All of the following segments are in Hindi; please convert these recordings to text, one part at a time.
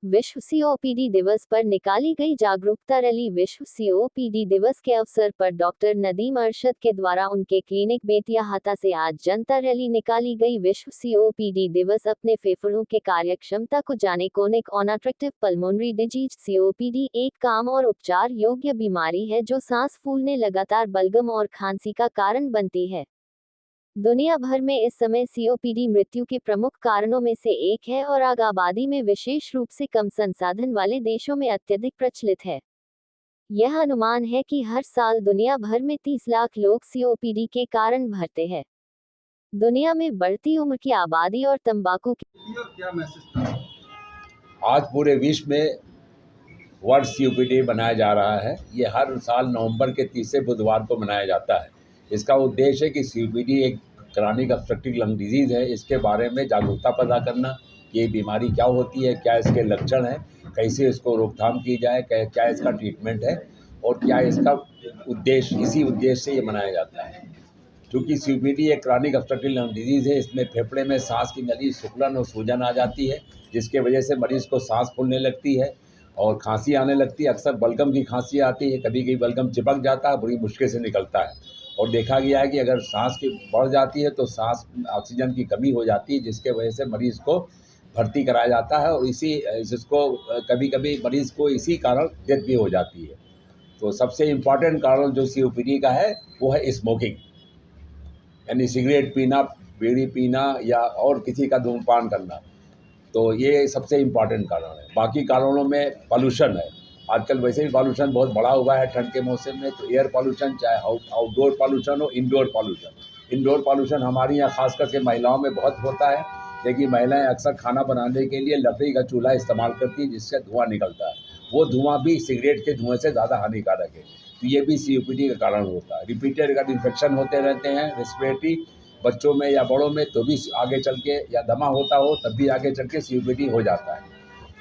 विश्व सीओपीडी दिवस पर निकाली गई जागरूकता रैली। विश्व सीओपीडी दिवस के अवसर पर डॉक्टर नदीम अरशद के द्वारा उनके क्लिनिक बेतियाहाता से आज जनता रैली निकाली गई। विश्व सीओपीडी दिवस अपने फेफड़ों के कार्यक्षमता को जाने। Conic obstructive pulmonary disease COPD एक काम और उपचार योग्य बीमारी है जो सांस फूलने, लगातार बलगम और खांसी का कारण बनती है। दुनिया भर में इस समय सीओपीडी मृत्यु के प्रमुख कारणों में से एक है और आबादी में विशेष रूप से कम संसाधन वाले देशों में अत्यधिक प्रचलित है। यह अनुमान है कि हर साल दुनिया भर में 30 लाख लोग सीओपीडी के कारण मरते हैं। दुनिया में बढ़ती उम्र की आबादी और तंबाकू की क्या मैसेज था? आज पूरे विश्व में वर्ल्ड सीओपीडी मनाया जा रहा है। ये हर साल नवंबर के तीसरे बुधवार को मनाया जाता है। इसका उद्देश्य है कि सीओपीडी एक क्रॉनिक ऑब्स्ट्रक्टिव लंग डिजीज़ है। इसके बारे में जागरूकता पैदा करना कि ये बीमारी क्या होती है, क्या इसके लक्षण हैं, कैसे इसको रोकथाम की जाए, क्या इसका ट्रीटमेंट है और क्या इसका उद्देश्य, इसी उद्देश्य से ये मनाया जाता है। क्योंकि सीओपीडी एक क्रॉनिक ऑब्स्ट्रक्टिव लंग डिजीज़ है। इसमें फेफड़े में सांस की नली, सिकुड़न और सूजन आ जाती है, जिसके वजह से मरीज़ को सांस फूलने लगती है और खांसी आने लगती है। अक्सर बलगम की खांसी आती है, कभी कभी बलगम चिपक जाता है, बड़ी मुश्किल से निकलता है। और देखा गया है कि अगर सांस की बढ़ जाती है तो सांस ऑक्सीजन की कमी हो जाती है, जिसके वजह से मरीज़ को भर्ती कराया जाता है और जिसको कभी कभी मरीज़ को इसी कारण डेथ भी हो जाती है। तो सबसे इम्पॉर्टेंट कारण जो सीओपीडी का है वो है स्मोकिंग, यानी सिगरेट पीना, बीड़ी पीना या और किसी का धूम्रपान करना। तो ये सबसे इम्पॉर्टेंट कारण है। बाकी कारणों में पॉल्यूशन है। आजकल वैसे भी पॉल्यूशन बहुत बढ़ा हुआ है ठंड के मौसम में। तो एयर पॉल्यूशन, चाहे आउटडोर पॉल्यूशन हो, इंडोर पॉल्यूशन। इंडोर पॉल्यूशन हमारे यहाँ खास करके महिलाओं में बहुत होता है, लेकिन महिलाएं अक्सर खाना बनाने के लिए लकड़ी का चूल्हा इस्तेमाल करती हैं, जिससे धुआं निकलता है। वो धुआं भी सिगरेट के धुएँ से ज़्यादा हानिकारक है। तो ये भी सीओपीडी का कारण होता है। रिपीटेड अगर इन्फेक्शन होते रहते हैं रेस्पिरेटरी, बच्चों में या बड़ों में, तो भी आगे चल के, या दमा होता हो तब भी आगे चल के सीओपीडी हो जाता है।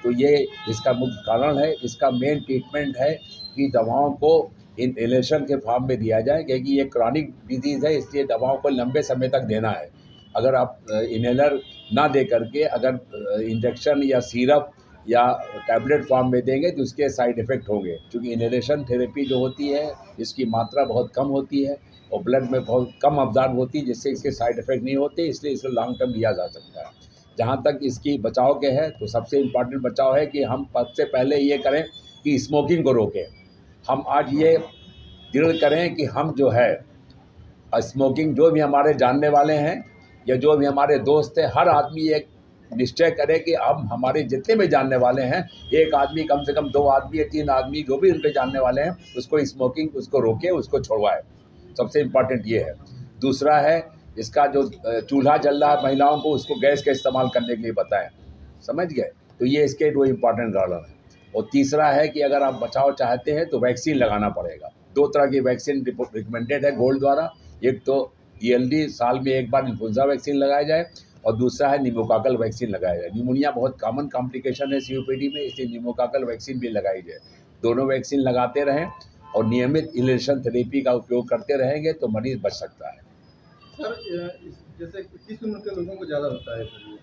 तो ये इसका मुख्य कारण है। इसका मेन ट्रीटमेंट है कि दवाओं को इनहेलेशन के फॉर्म में दिया जाए, क्योंकि ये क्रॉनिक डिजीज़ है, इसलिए दवाओं को लंबे समय तक देना है। अगर आप इनहेलर ना दे करके अगर इंजेक्शन या सिरप या टैबलेट फॉर्म में देंगे तो इसके साइड इफ़ेक्ट होंगे। क्योंकि इनहेलेशन थेरेपी जो होती है, इसकी मात्रा बहुत कम होती है और ब्लड में बहुत कम अब्जॉर्ब होती है, जिससे इसके साइड इफ़ेक्ट नहीं होते, इसलिए इसे लॉन्ग टर्म लिया जा सकता है। जहाँ तक इसकी बचाव के है, तो सबसे इम्पॉर्टेंट बचाव है कि हम सबसे पहले ये करें कि स्मोकिंग को रोकें। हम आज ये दृढ़ करें कि हम जो है स्मोकिंग, जो भी हमारे जानने वाले हैं या जो भी हमारे दोस्त हैं, हर आदमी एक निश्चय करे कि अब हमारे जितने भी जानने वाले हैं, एक आदमी, कम से कम 2 आदमी या 3 आदमी, जो भी उनके जानने वाले हैं, उसको स्मोकिंग, उसको रोके, उसको छोड़वाए। सबसे इम्पॉर्टेंट ये है। दूसरा है, इसका जो चूल्हा जल रहा है महिलाओं को, उसको गैस का इस्तेमाल करने के लिए बताएं। समझ गए? तो ये इसके 2 इम्पॉर्टेंट कारण हैं। और तीसरा है कि अगर आप बचाव चाहते हैं तो वैक्सीन लगाना पड़ेगा। 2 तरह की वैक्सीन रिकमेंडेड है गोल्ड द्वारा। एक तो ईएलडी, साल में एक बार इन्फ्लुएंजा वैक्सीन लगाया जाए, और दूसरा है निमोकाकल वैक्सीन लगाया जाए। निमोनिया बहुत कॉमन कॉम्प्लिकेशन है सीओपीडी में, इसलिए निमोकाकल वैक्सीन भी लगाई जाए। दोनों वैक्सीन लगाते रहें और नियमित इनहेलेशन थेरेपी का उपयोग करते रहेंगे तो मरीज़ बच सकता है। सर, जैसे किस उम्र के लोगों को ज़्यादा होता है सर?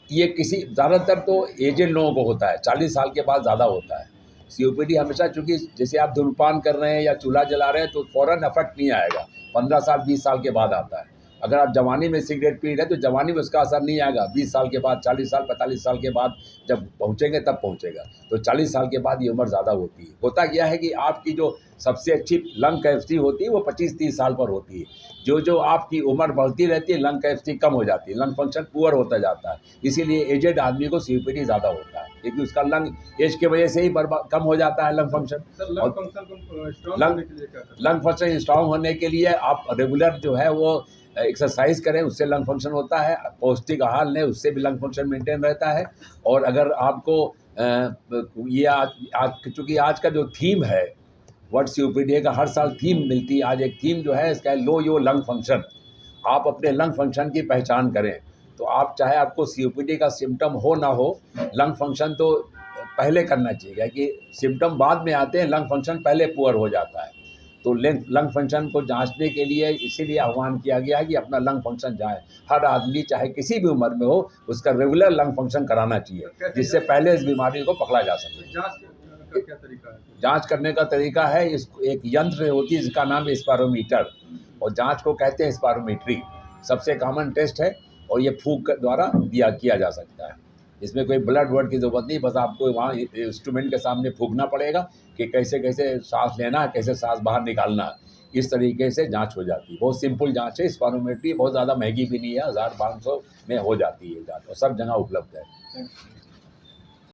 ये किसी, ज़्यादातर तो एजेड लोगों को होता है, 40 साल के बाद ज़्यादा होता है सीओपीडी हमेशा। चूँकि जैसे आप धूम्रपान कर रहे हैं या चूल्हा जला रहे हैं तो फ़ौरन इफेक्ट नहीं आएगा, 15 साल 20 साल के बाद आता है। अगर आप जवानी में सिगरेट पी रहे हैं तो जवानी में उसका असर नहीं आएगा, 20 साल के बाद, 40 साल 45 साल के बाद जब पहुँचेंगे तब पहुँचेगा। तो 40 साल के बाद ये उम्र ज़्यादा होती है। होता क्या है कि आपकी जो सबसे अच्छी लंग कैपेसिटी होती है वो 25-30 साल पर होती है। जो आपकी उम्र बढ़ती रहती है, लंग कैपेसिटी कम हो जाती है, लंग फंक्शन पुअर होता जाता है। इसीलिए एजेड आदमी को सीओपीडी ज़्यादा होता है, क्योंकि उसका लंग एज की वजह से ही कम हो जाता है lung function. Lung function strong होने के लिए आप रेगुलर जो है वो एक्सरसाइज करें, उससे लंग फंक्शन होता है। पौष्टिक आहार लें, उससे भी लंग फंक्शन मेंटेन रहता है। और अगर आपको ये चूँकि आज का जो थीम है वर्ल्ड सीओपीडी का, हर साल थीम मिलती है। आज एक थीम जो है इसका लो योर लंग फंक्शन। आप अपने लंग फंक्शन की पहचान करें। तो आप चाहे आपको सीओपीडी का सिम्टम हो ना हो, लंग फंक्शन तो पहले करना चाहिए, कि सिम्टम बाद में आते हैं, लंग फंक्शन पहले पुअर हो जाता है। तो लंग फंक्शन को जांचने के लिए इसीलिए आह्वान किया गया है कि अपना लंग फंक्शन जाए। हर आदमी चाहे किसी भी उम्र में हो उसका रेगुलर लंग फंक्शन कराना चाहिए, जिससे पहले इस बीमारी को पकड़ा जा सके। जांच का क्या तरीका है? जांच करने का तरीका है, एक यंत्र होती है जिसका नाम है स्पायरोमीटर, और जांच को कहते हैं स्पायरोमीट्री। सबसे कॉमन टेस्ट है और ये फूंक के द्वारा किया जा सकता है। इसमें कोई ब्लड वर्ड की ज़रूरत नहीं, बस आपको वहाँ इंस्ट्रूमेंट के सामने फूंकना पड़ेगा कि कैसे कैसे सांस लेना है, कैसे सांस बाहर निकालना है। इस तरीके से जांच हो जाती है। बहुत सिंपल जांच है। स्पायरोमेट्री बहुत ज़्यादा महंगी भी नहीं है, 1000-500 में हो जाती है जांच और सब जगह उपलब्ध है।